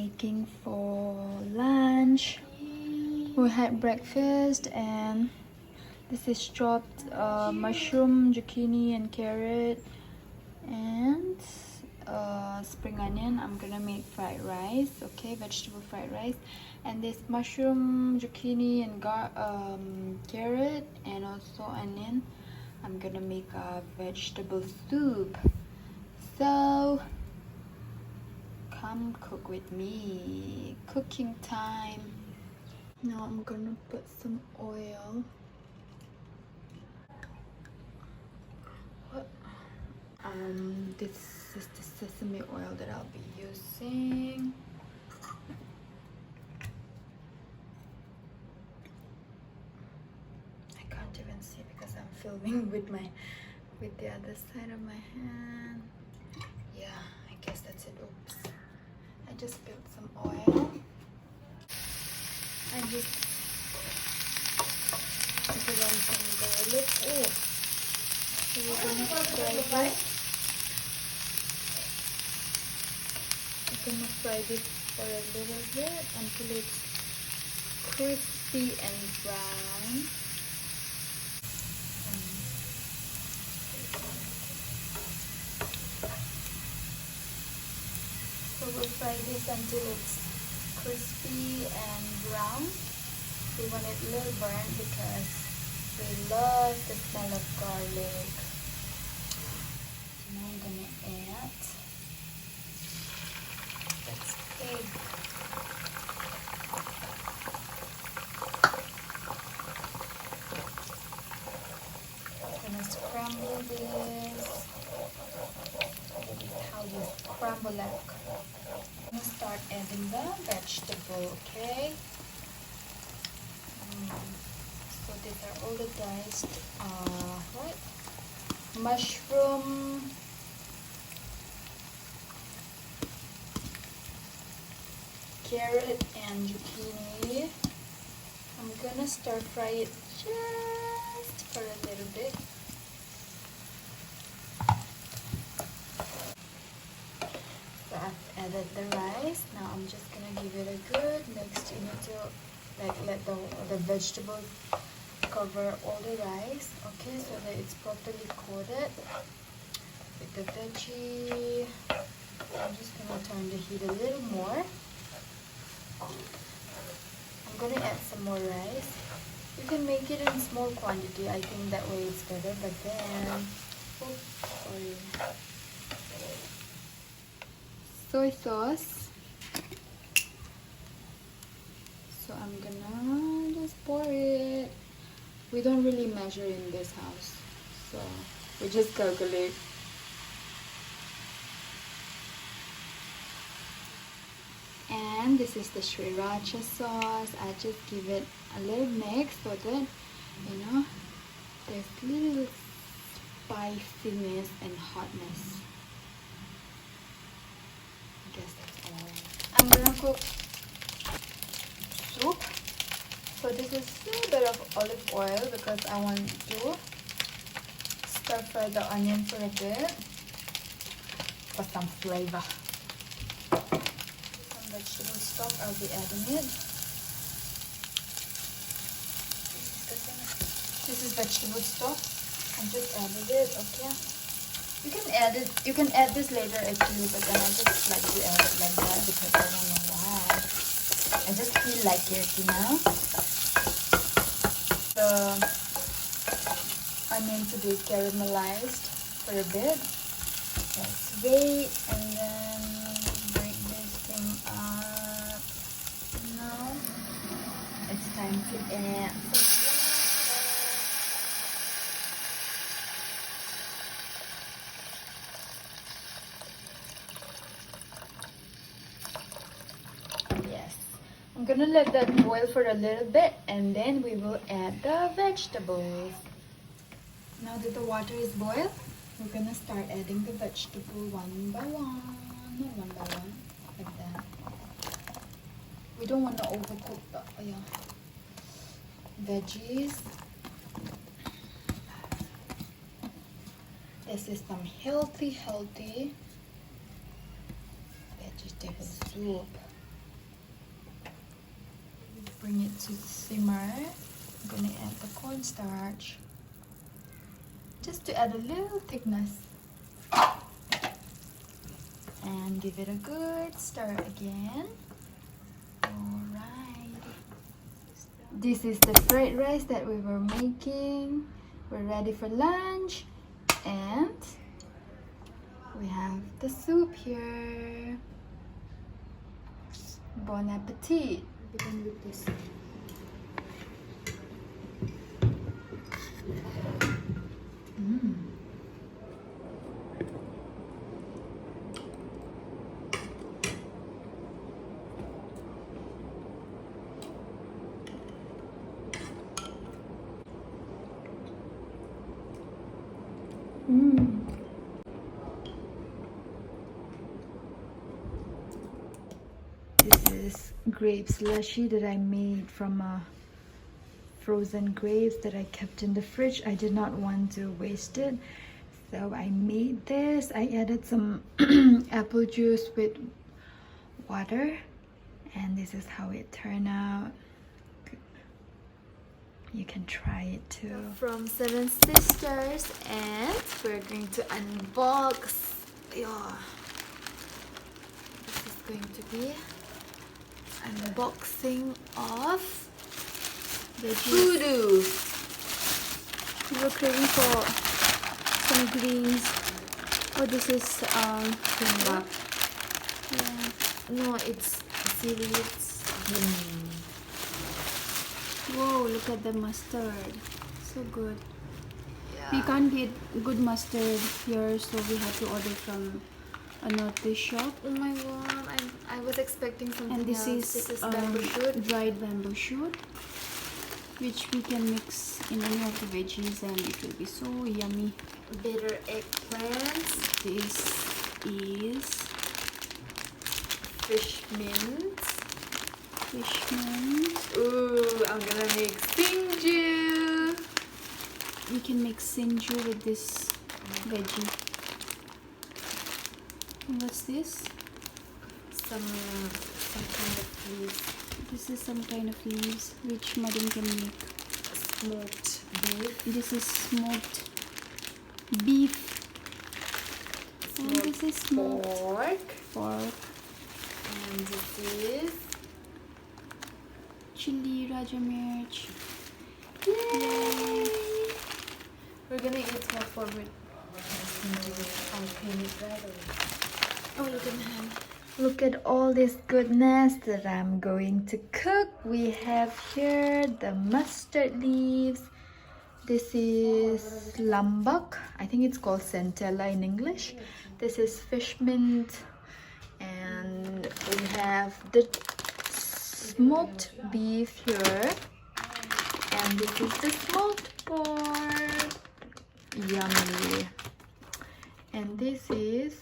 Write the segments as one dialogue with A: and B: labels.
A: making for lunch. We had breakfast and this is chopped mushroom, zucchini and carrot and spring onion. I'm gonna make fried rice, okay, vegetable fried rice. And this mushroom, zucchini and carrot and also onion, I'm gonna make a vegetable soup. So come cook with me. Cooking time. Now I'm gonna put some oil. This is the sesame oil that I'll be using. I can't even see because I'm filming with the other side of my hand. Yeah, I guess that's it. Oops. I just spilled some oil. I just put on some garlic. Oh, so we're gonna fry this. I'm gonna fry this for a little bit until it's crispy and brown. So we'll fry this until it's crispy and brown. We want it a little burnt because we love the smell of garlic. So now I'm gonna add this egg. I'm gonna scramble this. How you scramble egg. I'm gonna start adding the vegetable, okay? So these are all the diced mushroom, carrot and zucchini. I'm gonna stir fry it just for a little bit. So I've added the rice. Now I'm just gonna give it a good mix. You need to let the vegetables cover all the rice, okay, so that it's properly coated with the veggie. I'm just gonna turn the heat a little more. I'm gonna add some more rice. You can make it in small quantity. I think that way it's better. But then, soy sauce. So I'm gonna just pour it. We don't really measure in this house, so we just calculate. And this is the sriracha sauce. I just give it a little mix so that, you know, there's little spiciness and hotness. I guess that's all. I'm gonna cook soup. So this is a little bit of olive oil because I want to stir fry the onion for a bit for some flavor. Some vegetable stock, I'll be adding it. This is vegetable stock. I just added it, okay. You can add it. You can add this later actually, but then I just like to add it like that because I don't know why. I just feel like it, you know. The onion to be caramelized for a bit. Let's wait and then break this thing up. Now it's time to add I'm gonna let that boil for a little bit and then we will add the vegetables. Now that the water is boiled, we're gonna start adding the vegetable one by one, like that. We don't want to overcook the veggies. This is some healthy vegetable soup. bring it to simmer. I'm gonna add the cornstarch just to add a little thickness. And give it a good stir again. Alright. This is the fried rice that we were making. We're ready for lunch. And we have the soup here. Bon appetit. Begin with this. This is grape slushy that I made from frozen grapes that I kept in the fridge. I did not want to waste it, so I made this. I added some apple juice with water, and this is how it turned out. You can try it too. From Seven Sisters, and we're going to unbox. Yeah. This is going to be unboxing of the Voodoo. We were craving for some greens. Oh, this is
B: Kimbap.
A: yeah. No, it's seaweeds. Whoa, look at the mustard. So good. Yeah.
B: We can't get good mustard here, so we had to order from a North shop.
A: Oh my god, I was expecting something
B: And this
A: else.
B: is
A: bamboo shoot.
B: dried bamboo shoot, which we can mix in any of the veggies and it will be so yummy.
A: Bitter eggplants.
B: This is
A: Fish mince.
B: fish mince.
A: Ooh, I'm gonna make sinju.
B: We can make sinju with this veggie. And what's this?
A: Some kind of leaves.
B: This is some kind of leaves which Madam can make.
A: Smoked beef.
B: This is smoked beef. And this is smoked pork.
A: And this is
B: Chili Raja Mirch.
A: yay! We're gonna eat more forward. I'll clean it right away. Oh, look at my hand. Look at all this goodness that I'm going to cook. We have here the mustard leaves. This is lambak. I think it's called centella in English. This is fish mint. And we have the smoked beef here. And this is the smoked pork. Yummy. And this is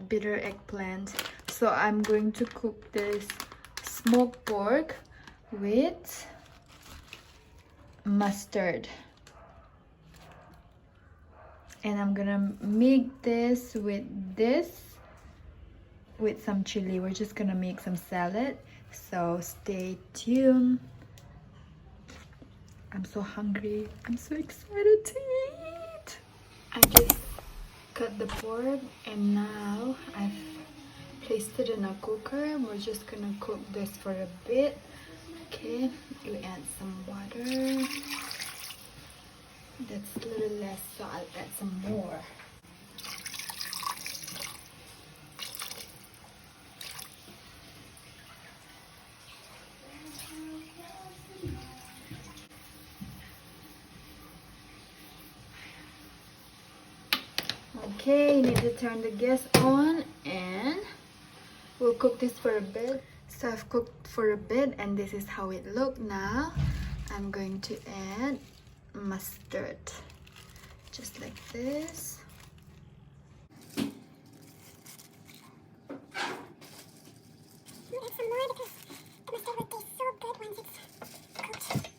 A: bitter eggplant. So I'm going to cook this smoked pork with mustard, and I'm gonna make this with some chili. We're just gonna make some salad, so stay tuned. I'm so hungry. I'm so excited to eat. I just cut the pork and now I've placed it in a cooker. We're just gonna cook this for a bit. Okay, you add some water. That's a little less, so I'll add some more. Okay, you need to turn the gas on and we'll cook this for a bit. So I've cooked for a bit and this is how it looked now. I'm going to add mustard, just like this.
C: Add some more because the mustard will taste so good once it's cooked.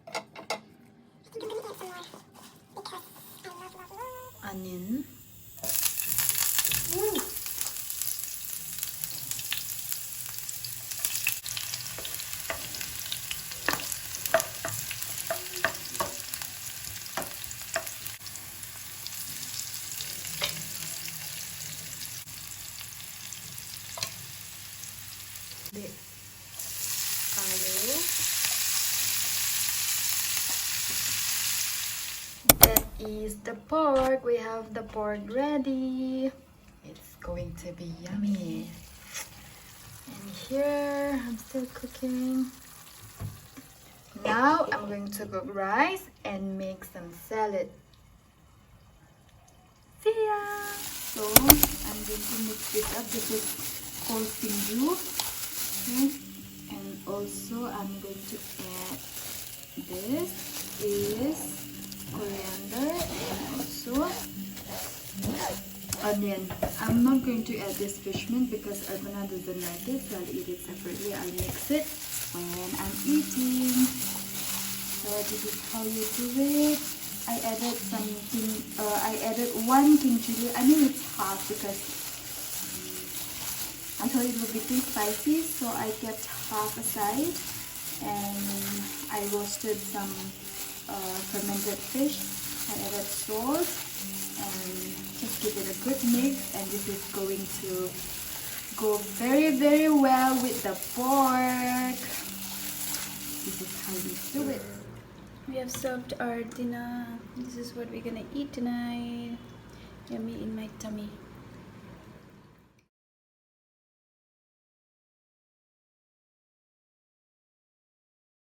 C: I think I'm gonna add some more because I love
A: Onion. the aloo. That is the pork. We have the pork ready. It's going to be yummy. And here I'm still cooking. Now I'm going to cook rice and make some salad. See ya!
B: So I'm going to mix this up. This is called pinju. Okay. And also I'm going to add this is coriander and also onion. I'm not going to add this fish meat because Urbana doesn't like it, so I'll eat it separately. I'll mix it when I'm eating. So this is how you do it. I added I added 1 king chili. I mean it's half because I thought it would be too spicy, so I kept half aside. And I roasted some fermented fish. I added salt and just give it a good mix. And this is going to go very well with the pork. This is how we do it. We have served our dinner. This is what we're gonna eat tonight. Yummy in my tummy.